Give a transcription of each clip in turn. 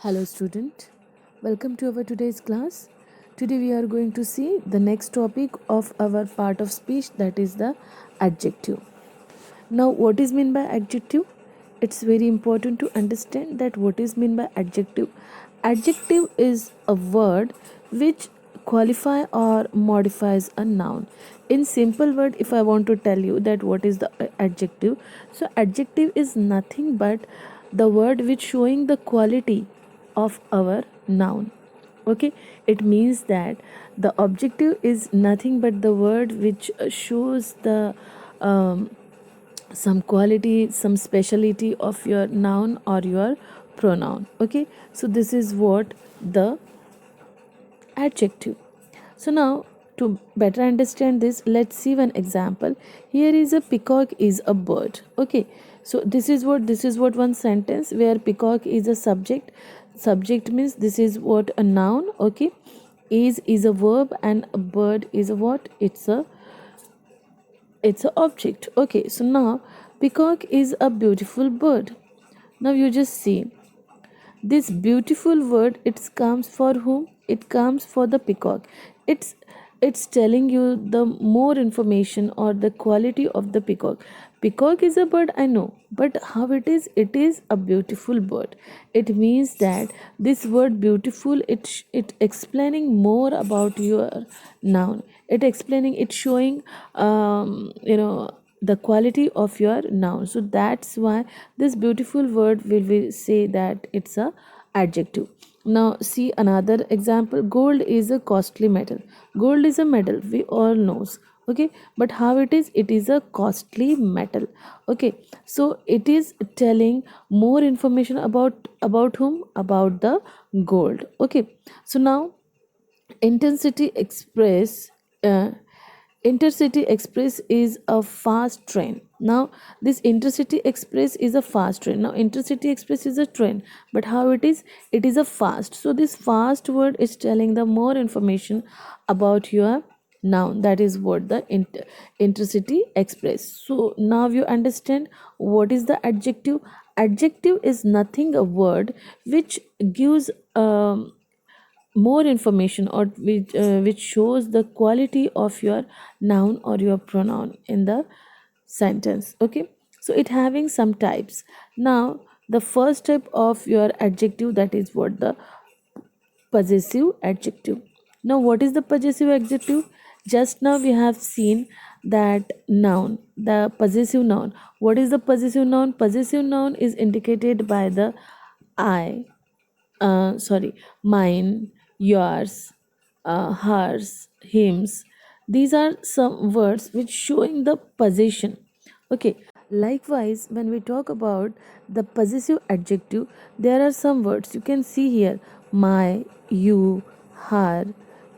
Hello student, welcome to our today's class. Today we are going to see the next topic of our part of speech, that is the adjective. Now what is meant by adjective? It's very important to understand that what is meant by adjective. Adjective is a word which qualify or modifies a noun. In simple word, if I want to tell you that what is the adjective, so adjective is nothing but the word which showing the quality of our noun. Okay, it means that the objective is nothing but the word which shows the some quality, some speciality of your noun or your pronoun. Okay, so this is what the adjective. So now to better understand this, let's see one example. Here is a peacock is a bird. Okay, so this is what one sentence where peacock is a subject means this is what a noun. Okay, is a verb and a bird is a what, it's a object. Okay, so now peacock is a beautiful bird. Now you just see this beautiful word, it comes for whom? It comes for the peacock. It's telling you the more information or the quality of the peacock. Peacock is a bird, I know, but how it is a beautiful bird. It means that this word beautiful, it explaining more about your noun. It explaining, it showing the quality of your noun. So that's why this beautiful word will we say that it's a adjective. Now see another example. Gold is a costly metal. Gold is a metal, we all knows. Okay, but how it is a costly metal. Okay, so it is telling more information about whom, about the gold. Okay, so now intensity express uh, intercity express is a fast train. Now this intercity express is a fast train. Now intercity express is a train, but how it is a fast. So this fast word is telling the more information about your noun, that is what the intercity express. So now you understand what is the adjective. Adjective is nothing a word which gives more information or which shows the quality of your noun or your pronoun in the sentence. Okay, so it having some types. Now the first type of your adjective, that is what the possessive adjective. Now what is the possessive adjective? Just now we have seen that noun, the possessive noun. What is the possessive noun? Possessive noun is indicated by the I, sorry, mine, yours, hers, hims. These are some words which showing the possession. Okay, likewise when we talk about the possessive adjective, there are some words you can see here: my, you, her,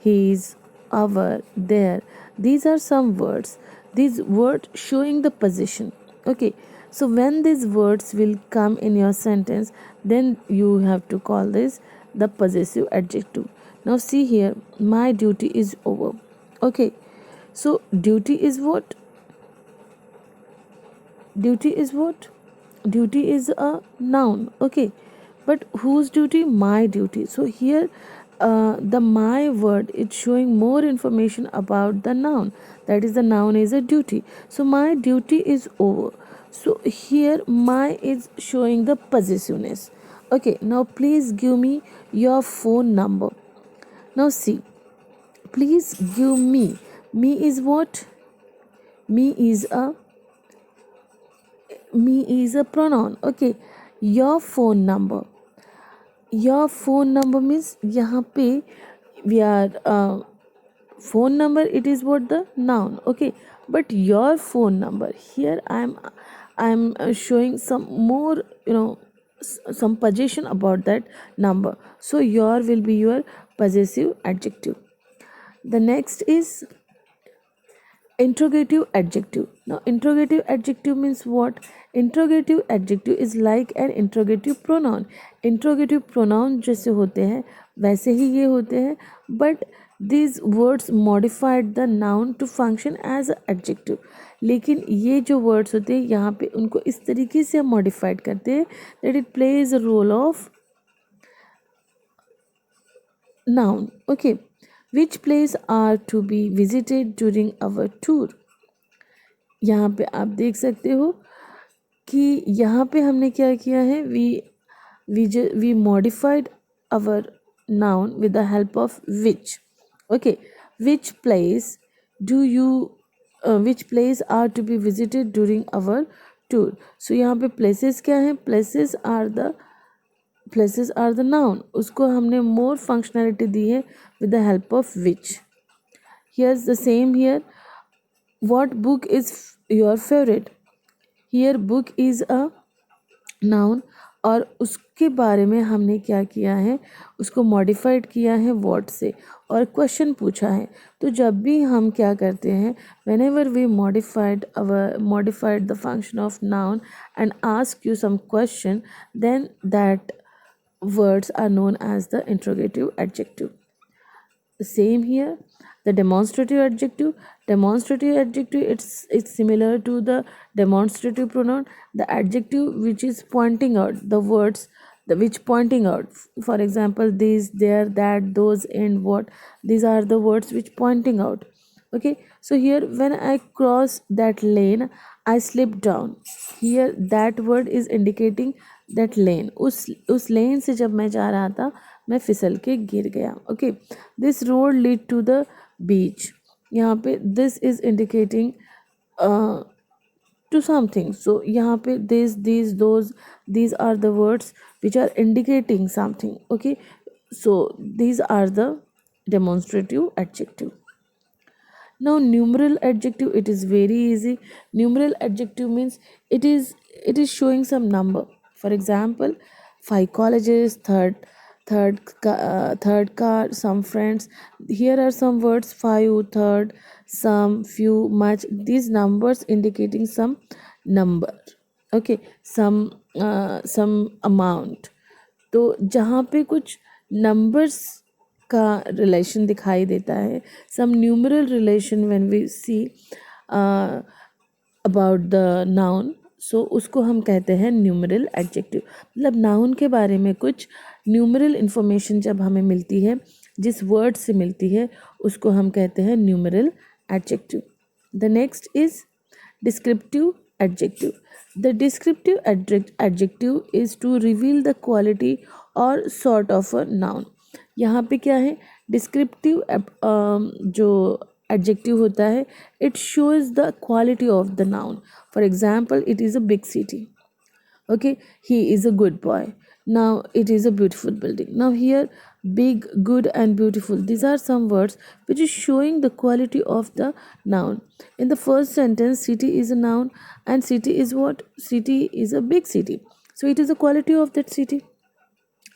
his, our, their. These are some words, these words showing the possession. Okay, so when these words will come in your sentence, then you have to call this the possessive adjective. Now see here, my duty is over. Okay, so duty is what? Duty is what? Duty is a noun. Okay, but whose duty? My duty. So here the my word, it's showing more information about the noun, that is the noun is a duty. So my duty is over. So here my is showing the possessiveness. Okay, now please give me your phone number. Now see, please give me is what? me is a me is a pronoun. Okay, your phone number. Your phone number means यहाँ पे we are phone number, it is what the noun. Okay, but your phone number, here I'm showing some more, some possession about that number. So your will be your possessive adjective. The next is interrogative adjective. Now interrogative adjective means what? Interrogative adjective is like an interrogative pronoun. Interrogative pronoun जैसे होते हैं वैसे ही ये होते हैं, but these words modified the noun to function as an adjective. लेकिन ये जो words होते हैं यहाँ पे उनको इस तरीके से modified करते हैं that it plays a role of noun. Okay, which place are to be visited during our tour? यहाँ पे आप देख सकते हो कि यहाँ पे हमने क्या किया है, we modified our noun with the help of which. Okay, which place do you which place are to be visited during our tour? So यहाँ पे places क्या है, places are the noun, उसको हमने more functionality दी है with the help of which. Here's the same here. What book is your favorite? Here book is a noun और उसके बारे में हमने क्या किया है, उसको मॉडिफाइड किया है what से और क्वेश्चन पूछा है. तो जब भी हम क्या करते हैं, whenever we modified the function of noun and ask you some question, then that words are known as the interrogative adjective. Same here, the demonstrative adjective, it's similar to the demonstrative pronoun, the adjective which is pointing out the words, which pointing out, for example, these, there, that, those, and what, these are the words which pointing out. Okay, so here when I cross that lane, I slip down. Here that word is indicating that lane, उस लेन से जब मैं जा रहा था, मैं फिसल के गिर गया. Okay, this road lead to the beach, यहाँ पे this is indicating to something. So यहाँ पे this, these, those, these are the words which are indicating something. Okay, so these are the demonstrative adjective. Now numeral adjective, it is very easy. Numeral adjective means it is showing some number. For example, 5 colleges, third car, some friends. Here are some words: 5, third, some, few, much. These numbers indicating some number. Okay, some amount. तो जहाँ पे कुछ numbers का relation दिखाई देता है, some numeral relation when we see about the noun, so उसको हम कहते हैं न्यूमरल एडजेक्टिव. मतलब नाउन के बारे में कुछ न्यूमरल इंफॉर्मेशन जब हमें मिलती है, जिस वर्ड से मिलती है, उसको हम कहते हैं numeral adjective. The next is descriptive adjective. The descriptive adjective is to reveal the quality or sort of a noun. यहाँ पे क्या है, डिस्क्रिप्टिव जो एडजेक्टिव होता है, it shows the quality of the noun. For example, it is a big city. Okay, he is a good boy. Now it is a beautiful building. Now here, big, good, and beautiful, these are some words which is showing the quality of the noun. In the first sentence, city is a noun, and city is what? City is a big city, so it is the quality of that city,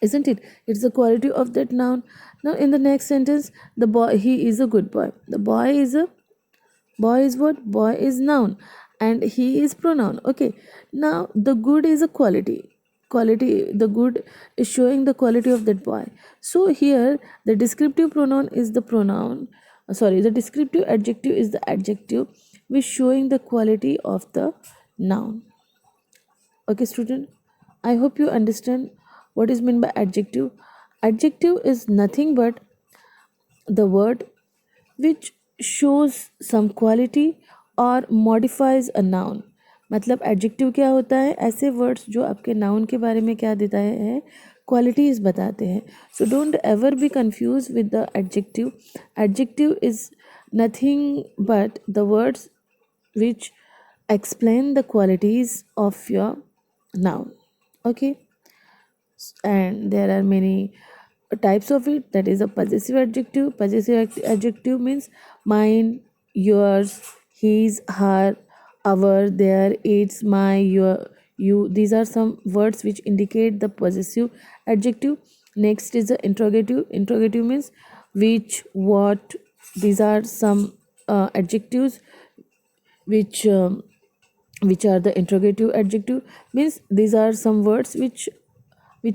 isn't it? It's the quality of that noun. Now in the next sentence, the boy, he is a good boy. The boy is a, boy is what? Boy is noun, and he is pronoun. Okay, now the good is a quality, the good is showing the quality of that boy. So here the descriptive pronoun is the pronoun, sorry, the descriptive adjective is the adjective which showing the quality of the noun. Okay, student, I hope you understand what is meant by adjective. Adjective is nothing but the word which shows some quality और modifies a noun. मतलब adjective क्या होता है? ऐसे words जो आपके noun के बारे में क्या देता है, qualities बताते हैं. So don't ever be confused with the adjective. Adjective is nothing but the words which explain the qualities of your noun. Okay, and there are many types of it. That is a possessive adjective. Adjective means mine, yours, his, her, our, their, its, my, your, you. These are some words which indicate the possessive adjective. Next is the interrogative means which, what. These are some adjectives which which are the interrogative adjective, means these are some words which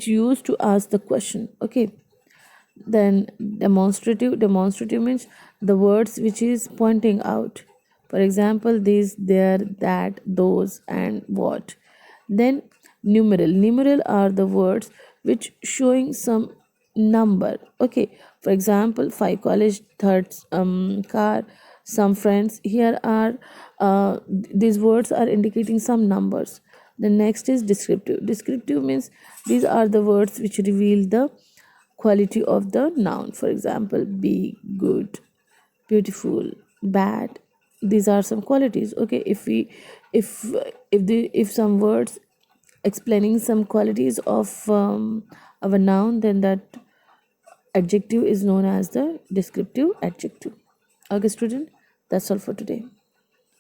used to ask the question. Okay, then demonstrative means the words which is pointing out, for example, these, there, that, those, and what. Then numeral are the words which showing some number. Okay, for example, 5 college, third car, some friends. Here are these words are indicating some numbers. The next is descriptive. Descriptive means these are the words which reveal the quality of the noun. For example, big, good, beautiful, bad. These are some qualities. Okay, if if some words explaining some qualities of a noun, then that adjective is known as the descriptive adjective. Okay, student, that's all for today.